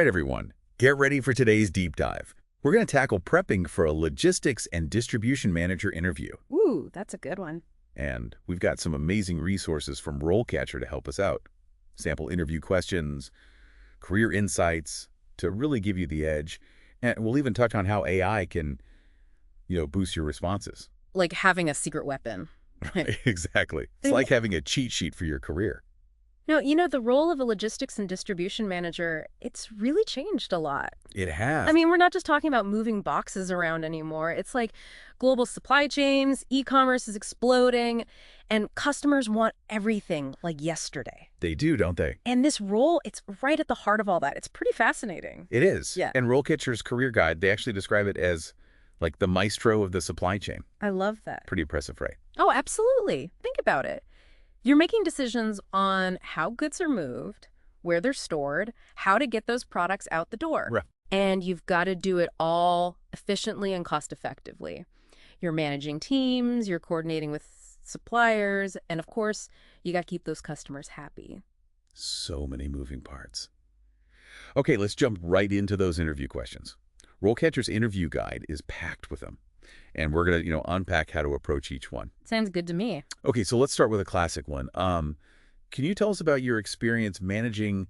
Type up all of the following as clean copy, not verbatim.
right, everyone, get ready for today's deep dive. We're going to tackle prepping for a logistics and distribution manager interview. Ooh, that's a good one. And we've got some amazing resources from RoleCatcher to help us out. Sample interview questions, career insights to really give you the edge. And we'll even touch on how AI can, boost your responses. Like having a secret weapon. Exactly. It's like having a cheat sheet for your career. No, the role of a logistics and distribution manager, it's really changed a lot. It has. I mean, we're not just talking about moving boxes around anymore. It's like global supply chains, e-commerce is exploding, and customers want everything like yesterday. They do, don't they? And this role, it's right at the heart of all that. It's pretty fascinating. It is. Yeah. And RoleCatcher's career guide, they actually describe it as like the maestro of the supply chain. I love that. Pretty impressive, right? Oh, absolutely. Think about it. You're making decisions on how goods are moved, where they're stored, how to get those products out the door. Right. And you've got to do it all efficiently and cost-effectively. You're managing teams, you're coordinating with suppliers, and of course, you got to keep those customers happy. So many moving parts. Okay, let's jump right into those interview questions. RoleCatcher's interview guide is packed with them. And we're going to, unpack how to approach each one. Sounds good to me. Okay, so let's start with a classic one. Can you tell us about your experience managing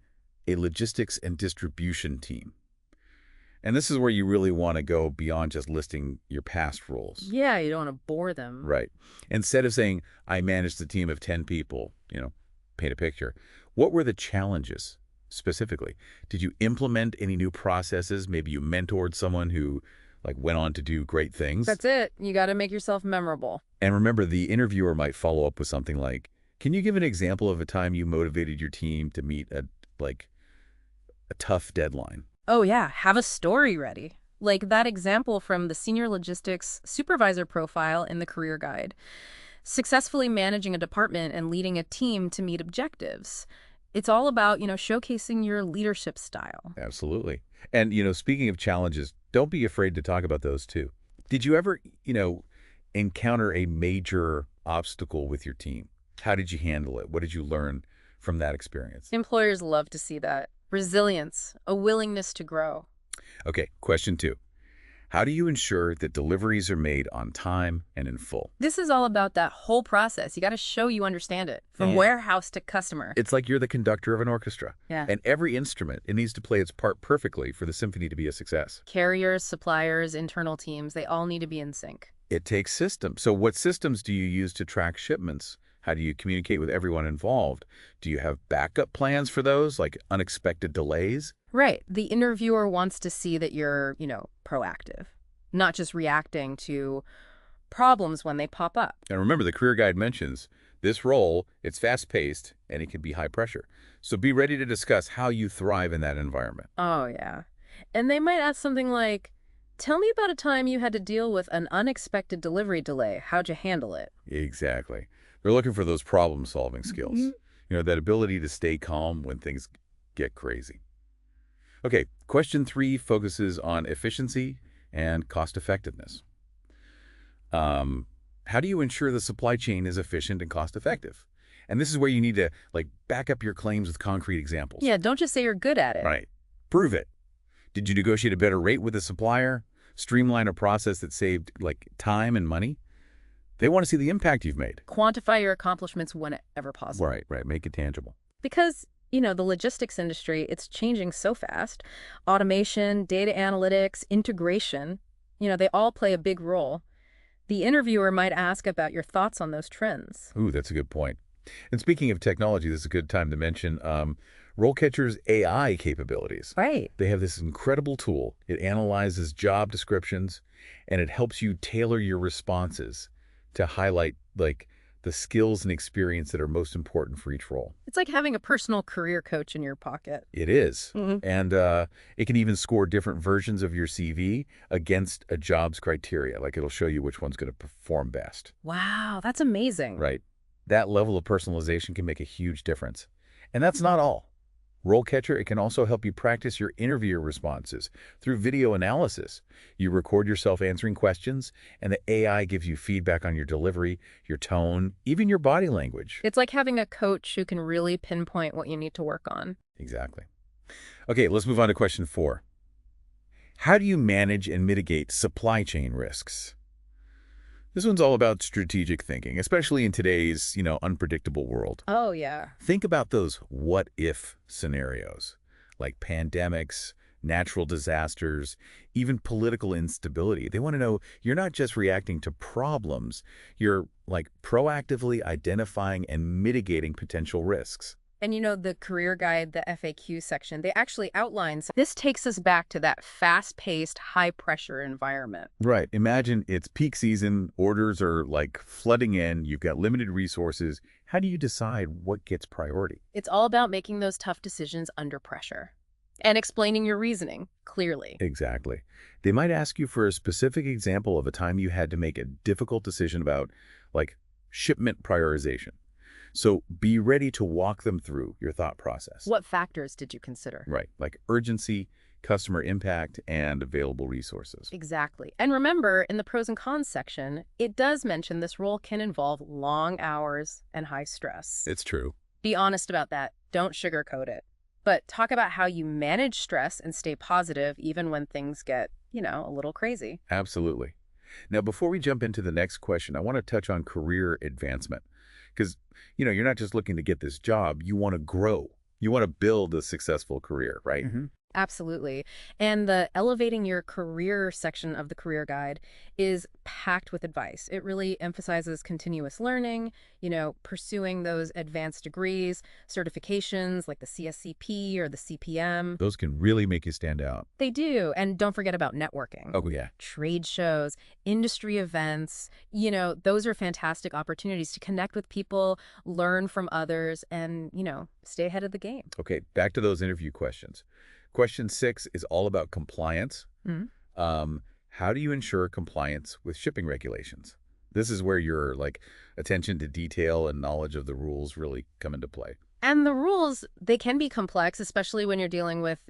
a logistics and distribution team? And this is where you really want to go beyond just listing your past roles. Yeah, you don't want to bore them. Right. Instead of saying, I managed a team of 10 people, paint a picture. What were the challenges specifically? Did you implement any new processes? Maybe you mentored someone who went on to do great things. That's it. You got to make yourself memorable. And remember, the interviewer might follow up with something like, can you give an example of a time you motivated your team to meet a tough deadline? Oh, yeah. Have a story ready. Like that example from the senior logistics supervisor profile in the career guide. Successfully managing a department and leading a team to meet objectives. It's all about, showcasing your leadership style. Absolutely. And, speaking of challenges, don't be afraid to talk about those too. Did you ever, encounter a major obstacle with your team? How did you handle it? What did you learn from that experience? Employers love to see that. Resilience, a willingness to grow. Okay, question 2. How do you ensure that deliveries are made on time and in full? This is all about that whole process. You got to show you understand it, from warehouse to customer. It's like you're the conductor of an orchestra. Yeah. And every instrument, it needs to play its part perfectly for the symphony to be a success. Carriers, suppliers, internal teams, they all need to be in sync. It takes systems. So what systems do you use to track shipments? How do you communicate with everyone involved? Do you have backup plans for those, like unexpected delays? Right. The interviewer wants to see that you're, proactive, not just reacting to problems when they pop up. And remember, the career guide mentions this role, it's fast-paced, and it can be high pressure. So be ready to discuss how you thrive in that environment. Oh, yeah. And they might ask something like, tell me about a time you had to deal with an unexpected delivery delay. How'd you handle it? Exactly. They're looking for those problem-solving skills. That ability to stay calm when things get crazy. Okay, question 3 focuses on efficiency and cost-effectiveness. How do you ensure the supply chain is efficient and cost-effective? And this is where you need to back up your claims with concrete examples. Yeah, don't just say you're good at it. Right. Prove it. Did you negotiate a better rate with the supplier? Streamline a process that saved time and money? They want to see the impact you've made. Quantify your accomplishments whenever possible. Right. Make it tangible. Because, the logistics industry, it's changing so fast. Automation, data analytics, integration, they all play a big role. The interviewer might ask about your thoughts on those trends. Ooh, that's a good point. And speaking of technology, this is a good time to mention RoleCatcher's AI capabilities. Right. They have this incredible tool. It analyzes job descriptions, and it helps you tailor your responses to highlight the skills and experience that are most important for each role. It's like having a personal career coach in your pocket. It is. And it can even score different versions of your CV against a job's criteria. It'll show you which one's going to perform best. Wow, that's amazing. Right. That level of personalization can make a huge difference. And that's not all. RoleCatcher, it can also help you practice your interview responses through video analysis. You record yourself answering questions, and the AI gives you feedback on your delivery, your tone, even your body language. It's like having a coach who can really pinpoint what you need to work on. Exactly. Okay, let's move on to question 4. How do you manage and mitigate supply chain risks? This one's all about strategic thinking, especially in today's, unpredictable world. Oh, yeah. Think about those what-if scenarios, like pandemics, natural disasters, even political instability. They want to know you're not just reacting to problems, you're like proactively identifying and mitigating potential risks. And the career guide, the FAQ section, they actually outlines this takes us back to that fast-paced, high-pressure environment. Right. Imagine it's peak season, orders are like flooding in, you've got limited resources. How do you decide what gets priority? It's all about making those tough decisions under pressure and explaining your reasoning clearly. Exactly. They might ask you for a specific example of a time you had to make a difficult decision about, like, shipment prioritization. So be ready to walk them through your thought process. What factors did you consider? Right, like urgency, customer impact, and available resources. Exactly. And remember, in the pros and cons section, it does mention this role can involve long hours and high stress. It's true. Be honest about that. Don't sugarcoat it. But talk about how you manage stress and stay positive even when things get, a little crazy. Absolutely. Now, before we jump into the next question, I want to touch on career advancement. Because, you're not just looking to get this job, you want to grow. You want to build a successful career, right? Absolutely. And the elevating your career section of the career guide is packed with advice. It really emphasizes continuous learning, pursuing those advanced degrees, certifications like the CSCP or the CPM. Those can really make you stand out. They do. And don't forget about networking. Oh, yeah. Trade shows, industry events, those are fantastic opportunities to connect with people, learn from others, and, stay ahead of the game. Okay, back to those interview questions. Question 6 is all about compliance. How do you ensure compliance with shipping regulations? This is where your attention to detail and knowledge of the rules really come into play. And the rules, they can be complex, especially when you're dealing with,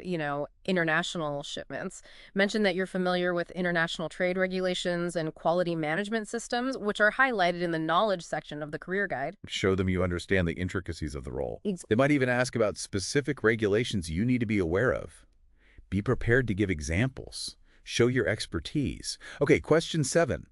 international shipments. Mention that you're familiar with international trade regulations and quality management systems, which are highlighted in the knowledge section of the career guide. Show them you understand the intricacies of the role. Ex- They might even ask about specific regulations you need to be aware of. Be prepared to give examples. Show your expertise. Okay, question 7.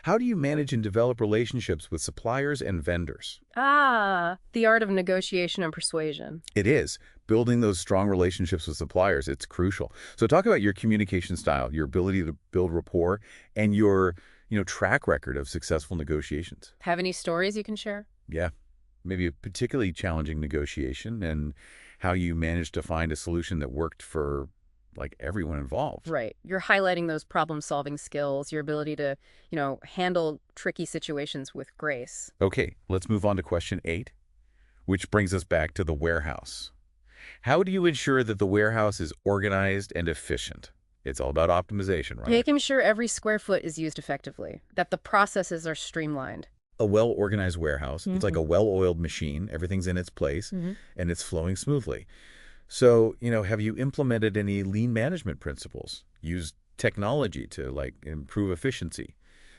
How do you manage and develop relationships with suppliers and vendors? The art of negotiation and persuasion. It is. Building those strong relationships with suppliers, it's crucial. So talk about your communication style, your ability to build rapport, and your, track record of successful negotiations. Have any stories you can share? Yeah. Maybe a particularly challenging negotiation and how you managed to find a solution that worked for everyone involved. Right. You're highlighting those problem-solving skills, your ability to, handle tricky situations with grace. Okay, let's move on to question 8, which brings us back to the warehouse. How do you ensure that the warehouse is organized and efficient? It's all about optimization, right? Making sure every square foot is used effectively, that the processes are streamlined. A well-organized warehouse, it's like a well-oiled machine. Everything's in its place, and it's flowing smoothly. So, have you implemented any lean management principles? Used technology to, improve efficiency?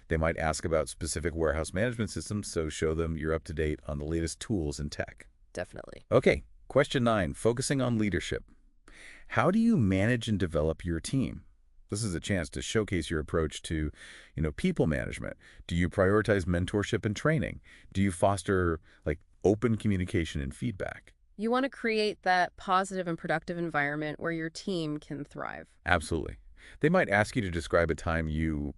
They might ask about specific warehouse management systems, so show them you're up to date on the latest tools and tech. Definitely. Okay, question 9, focusing on leadership. How do you manage and develop your team? This is a chance to showcase your approach to, people management. Do you prioritize mentorship and training? Do you foster, open communication and feedback? You want to create that positive and productive environment where your team can thrive. Absolutely. They might ask you to describe a time you,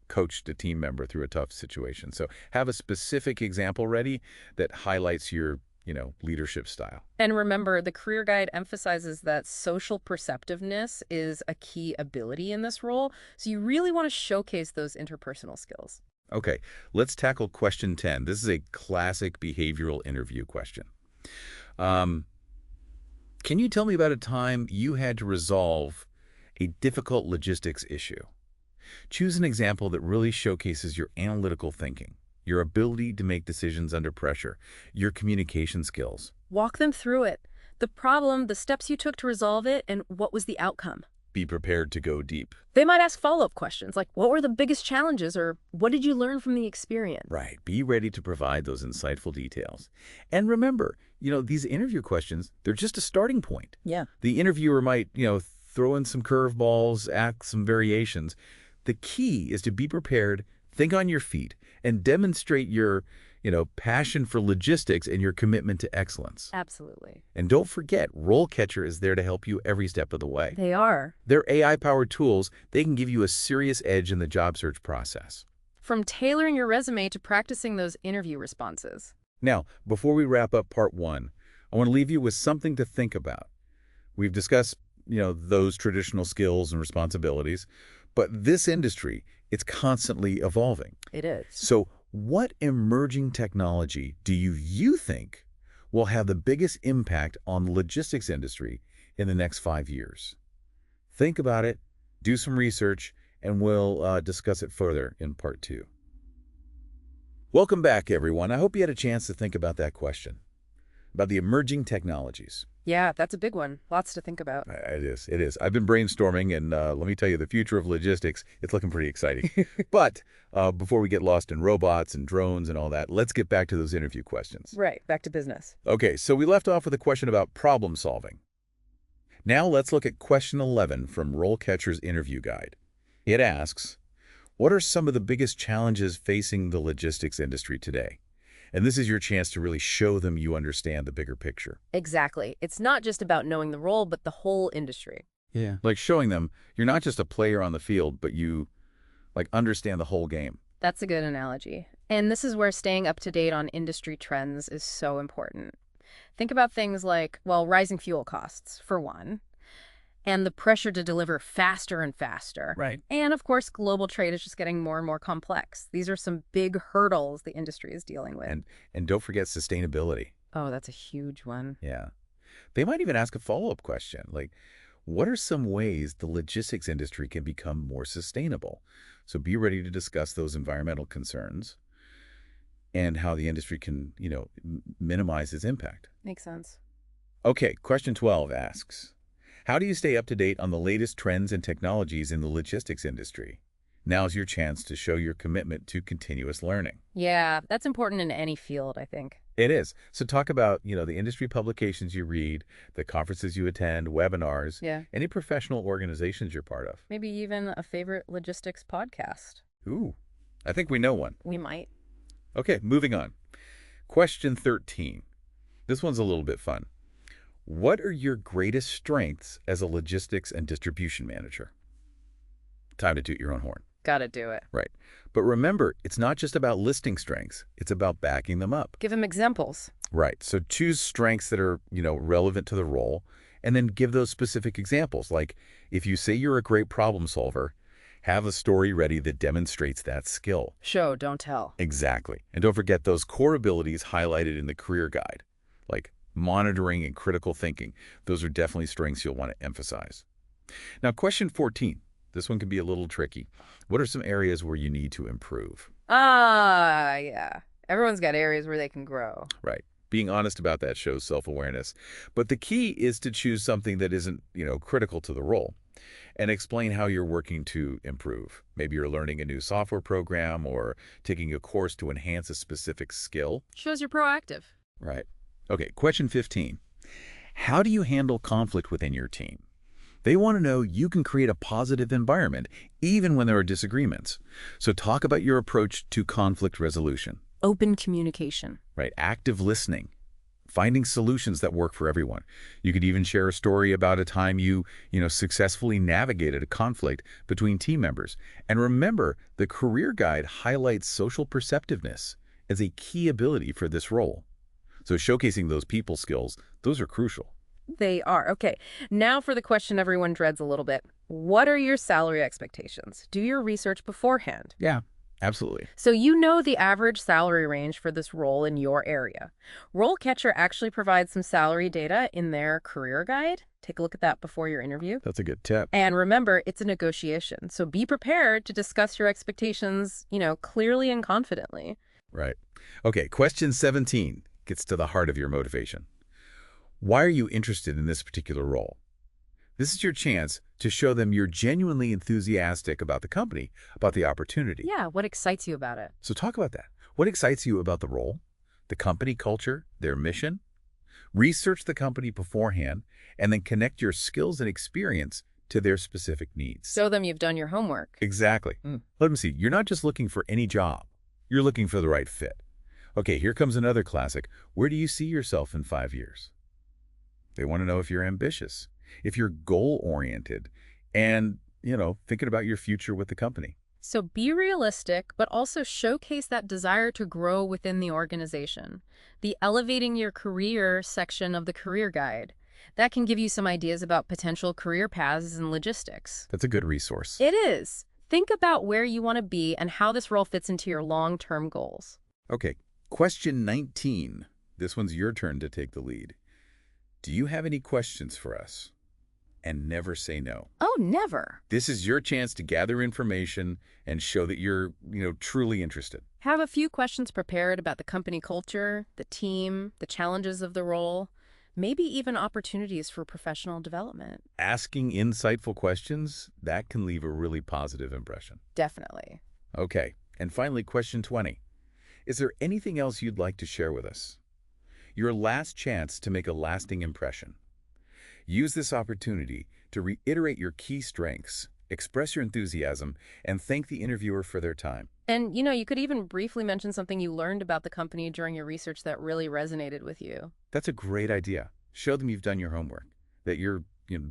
coached a team member through a tough situation. So have a specific example ready that highlights your, leadership style. And remember, the career guide emphasizes that social perceptiveness is a key ability in this role. So you really want to showcase those interpersonal skills. Okay, let's tackle question 10. This is a classic behavioral interview question. Can you tell me about a time you had to resolve a difficult logistics issue? Choose an example that really showcases your analytical thinking, your ability to make decisions under pressure, your communication skills. Walk them through it. The problem, the steps you took to resolve it, and what was the outcome. Be prepared to go deep. They might ask follow-up questions like, what were the biggest challenges, or what did you learn from the experience? Right. Be ready to provide those insightful details. And remember, these interview questions, they're just a starting point. Yeah. The interviewer might, throw in some curveballs, ask some variations. The key is to be prepared, think on your feet, and demonstrate your, passion for logistics and your commitment to excellence. Absolutely. And don't forget, RoleCatcher is there to help you every step of the way. They are. Their AI-powered tools, they can give you a serious edge in the job search process. From tailoring your resume to practicing those interview responses. Now, before we wrap up part 1, I want to leave you with something to think about. We've discussed, those traditional skills and responsibilities, but this industry, it's constantly evolving. It is. So what emerging technology do you think will have the biggest impact on the logistics industry in the next 5 years? Think about it, do some research, and we'll discuss it further in part 2. Welcome back, everyone. I hope you had a chance to think about that question, about the emerging technologies. Yeah, that's a big one. Lots to think about. It is. It is. I've been brainstorming, and let me tell you, the future of logistics, it's looking pretty exciting. But before we get lost in robots and drones and all that, let's get back to those interview questions. Right, back to business. Okay, so we left off with a question about problem solving. Now let's look at question 11 from RoleCatcher's interview guide. It asks, what are some of the biggest challenges facing the logistics industry today? And this is your chance to really show them you understand the bigger picture. Exactly. It's not just about knowing the role, but the whole industry. Yeah. Like showing them you're not just a player on the field, but you understand the whole game. That's a good analogy. And this is where staying up to date on industry trends is so important. Think about things like, rising fuel costs, for one, and the pressure to deliver faster and faster. Right. And of course, global trade is just getting more and more complex. These are some big hurdles the industry is dealing with. And don't forget sustainability. Oh, that's a huge one. Yeah. They might even ask a follow-up question, like, what are some ways the logistics industry can become more sustainable? So be ready to discuss those environmental concerns and how the industry can, minimize its impact. Makes sense. Okay, question 12 asks, how do you stay up to date on the latest trends and technologies in the logistics industry? Now's your chance to show your commitment to continuous learning. Yeah, that's important in any field, I think. It is. So talk about, the industry publications you read, the conferences you attend, webinars, any professional organizations you're part of. Maybe even a favorite logistics podcast. Ooh, I think we know one. We might. Okay, moving on. Question 13. This one's a little bit fun. What are your greatest strengths as a logistics and distribution manager? Time to toot your own horn. Gotta do it. Right. But remember, it's not just about listing strengths. It's about backing them up. Give them examples. Right. So choose strengths that are, relevant to the role, and then give those specific examples. Like, if you say you're a great problem solver, have a story ready that demonstrates that skill. Show, don't tell. Exactly. And don't forget those core abilities highlighted in the career guide, like monitoring and critical thinking. Those are definitely strengths you'll want to emphasize. Now, question 14. This one can be a little tricky. What are some areas where you need to improve? Yeah. Everyone's got areas where they can grow. Right. Being honest about that shows self-awareness. But the key is to choose something that isn't, critical to the role and explain how you're working to improve. Maybe you're learning a new software program or taking a course to enhance a specific skill. Shows you're proactive. Right. Okay, question 15. How do you handle conflict within your team? They want to know you can create a positive environment even when there are disagreements. So talk about your approach to conflict resolution. Open communication. Right, active listening, finding solutions that work for everyone. You could even share a story about a time you successfully navigated a conflict between team members. And remember, the career guide highlights social perceptiveness as a key ability for this role. So showcasing those people skills, those are crucial. They are. Okay, now for the question everyone dreads a little bit. What are your salary expectations? Do your research beforehand. Yeah, absolutely. So you know the average salary range for this role in your area. RoleCatcher actually provides some salary data in their career guide. Take a look at that before your interview. That's a good tip. And remember, it's a negotiation. So be prepared to discuss your expectations, clearly and confidently. Right. Okay, question 17 gets to the heart of your motivation. Why are you interested in this particular role? This is your chance to show them you're genuinely enthusiastic about the company, about the opportunity. Yeah, what excites you about it? So talk about that. What excites you about the role, the company culture, their mission? Research the company beforehand, and then connect your skills and experience to their specific needs. Show them you've done your homework. Exactly. Let them see. You're not just looking for any job. You're looking for the right fit. Okay, here comes another classic. Where do you see yourself in 5 years? They want to know if you're ambitious, if you're goal-oriented, and, thinking about your future with the company. So be realistic, but also showcase that desire to grow within the organization. The Elevating Your Career section of the career guide. That can give you some ideas about potential career paths and logistics. That's a good resource. It is. Think about where you want to be and how this role fits into your long-term goals. Okay, question 19. This one's your turn to take the lead. Do you have any questions for us? And never say no. Oh, never. This is your chance to gather information and show that you're, truly interested. Have a few questions prepared about the company culture, the team, the challenges of the role, maybe even opportunities for professional development. Asking insightful questions, that can leave a really positive impression. Definitely. Okay, and finally, question 20. Is there anything else you'd like to share with us? Your last chance to make a lasting impression. Use this opportunity to reiterate your key strengths, express your enthusiasm, and thank the interviewer for their time. And, you could even briefly mention something you learned about the company during your research that really resonated with you. That's a great idea. Show them you've done your homework, that you're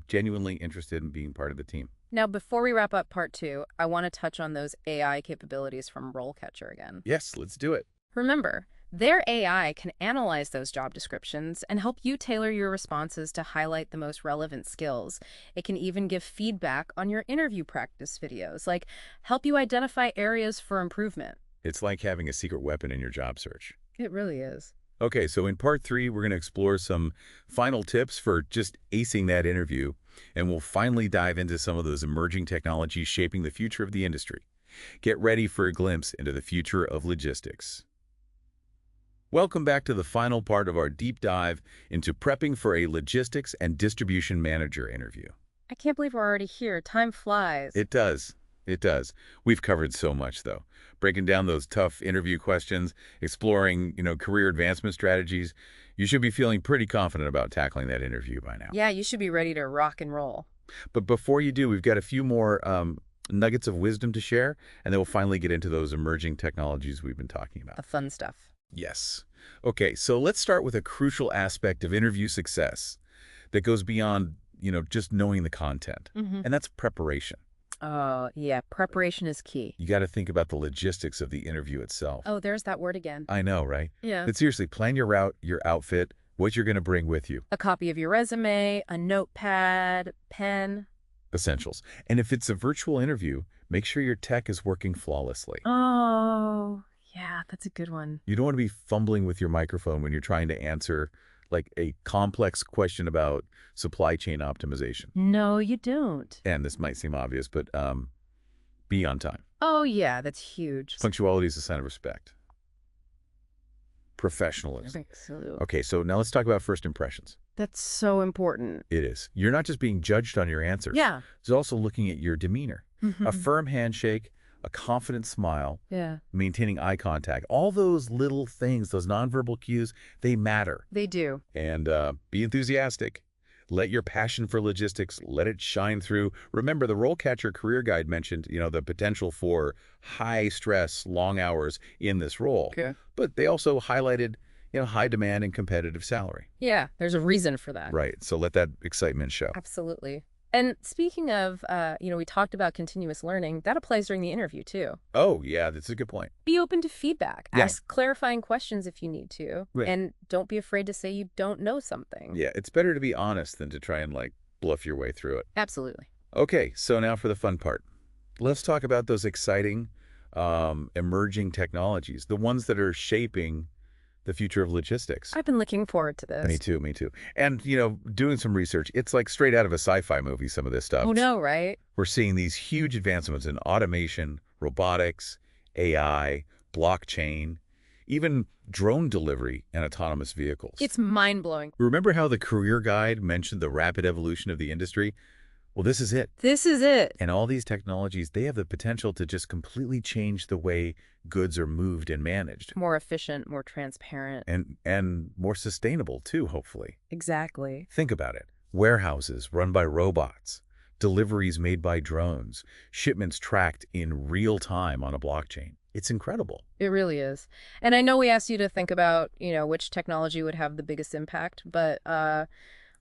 genuinely interested in being part of the team. Now, before we wrap up part 2, I want to touch on those AI capabilities from RoleCatcher again. Yes, let's do it. Remember, their AI can analyze those job descriptions and help you tailor your responses to highlight the most relevant skills. It can even give feedback on your interview practice videos, like help you identify areas for improvement. It's like having a secret weapon in your job search. It really is. Okay, so in part 3, we're going to explore some final tips for just acing that interview, and we'll finally dive into some of those emerging technologies shaping the future of the industry. Get ready for a glimpse into the future of logistics. Welcome back to the final part of our deep dive into prepping for a logistics and distribution manager interview. I can't believe we're already here. Time flies. It does. It does. We've covered so much, though. Breaking down those tough interview questions, exploring, career advancement strategies. You should be feeling pretty confident about tackling that interview by now. Yeah, you should be ready to rock and roll. But before you do, we've got a few more nuggets of wisdom to share, and then we'll finally get into those emerging technologies we've been talking about. The fun stuff. Yes. Okay, so let's start with a crucial aspect of interview success that goes beyond, just knowing the content, and that's preparation. Oh, yeah, preparation is key. You got to think about the logistics of the interview itself. Oh, there's that word again. I know, right? Yeah. But seriously, plan your route, your outfit, what you're going to bring with you. A copy of your resume, a notepad, pen. Essentials. And if it's a virtual interview, make sure your tech is working flawlessly. Oh, yeah, that's a good one. You don't want to be fumbling with your microphone when you're trying to answer like a complex question about supply chain optimization. No, you don't. And this might seem obvious, but be on time. Oh, yeah, that's huge. Punctuality is a sign of respect. Professionalism. Okay, so now let's talk about first impressions. That's so important. It is. You're not just being judged on your answers. Yeah. It's also looking at your demeanor. A firm handshake, a confident smile, maintaining eye contact. All those little things, those nonverbal cues, they matter. They do. And be enthusiastic. Let your passion for logistics, let it shine through. Remember, the RoleCatcher Career Guide mentioned, the potential for high stress, long hours in this role. Okay. But they also highlighted, high demand and competitive salary. Yeah, there's a reason for that. Right. So let that excitement show. Absolutely. And speaking of, we talked about continuous learning. That applies during the interview, too. Oh, yeah, that's a good point. Be open to feedback. Yeah. Ask clarifying questions if you need to. Right. And don't be afraid to say you don't know something. Yeah, it's better to be honest than to try and, bluff your way through it. Absolutely. Okay, so now for the fun part. Let's talk about those exciting, emerging technologies, the ones that are shaping the future of logistics. I've been looking forward to this. Me too. And, doing some research, it's like straight out of a sci-fi movie, some of this stuff. Oh, no, right? We're seeing these huge advancements in automation, robotics, AI, blockchain, even drone delivery and autonomous vehicles. It's mind-blowing. Remember how the career guide mentioned the rapid evolution of the industry? Well, this is it. This is it. And all these technologies, they have the potential to just completely change the way goods are moved and managed. More efficient, more transparent. And more sustainable, too, hopefully. Exactly. Think about it. Warehouses run by robots, deliveries made by drones, shipments tracked in real time on a blockchain. It's incredible. It really is. And I know we asked you to think about, which technology would have the biggest impact, but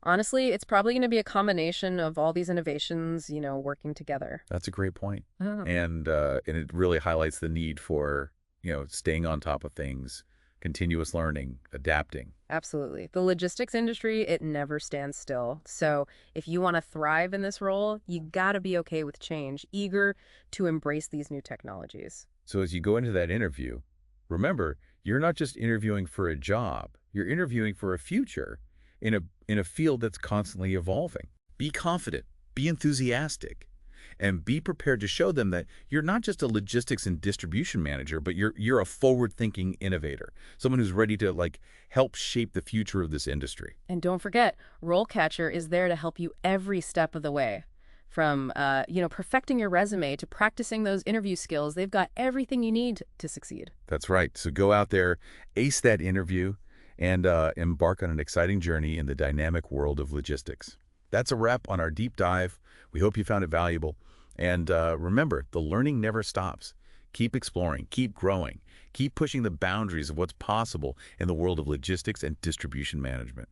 honestly, it's probably going to be a combination of all these innovations, working together. That's a great point. Oh. And it really highlights the need for, staying on top of things, continuous learning, adapting. Absolutely. The logistics industry, it never stands still. So if you want to thrive in this role, you got to be okay with change, eager to embrace these new technologies. So as you go into that interview, remember, you're not just interviewing for a job. You're interviewing for a future in a field that's constantly evolving. Be confident, be enthusiastic, and be prepared to show them that you're not just a logistics and distribution manager, but you're a forward-thinking innovator, someone who's ready to help shape the future of this industry. And don't forget, RoleCatcher is there to help you every step of the way. From, perfecting your resume to practicing those interview skills, they've got everything you need to succeed. That's right. So go out there, ace that interview, and embark on an exciting journey in the dynamic world of logistics. That's a wrap on our deep dive. We hope you found it valuable. And remember, the learning never stops. Keep exploring, keep growing, keep pushing the boundaries of what's possible in the world of logistics and distribution management.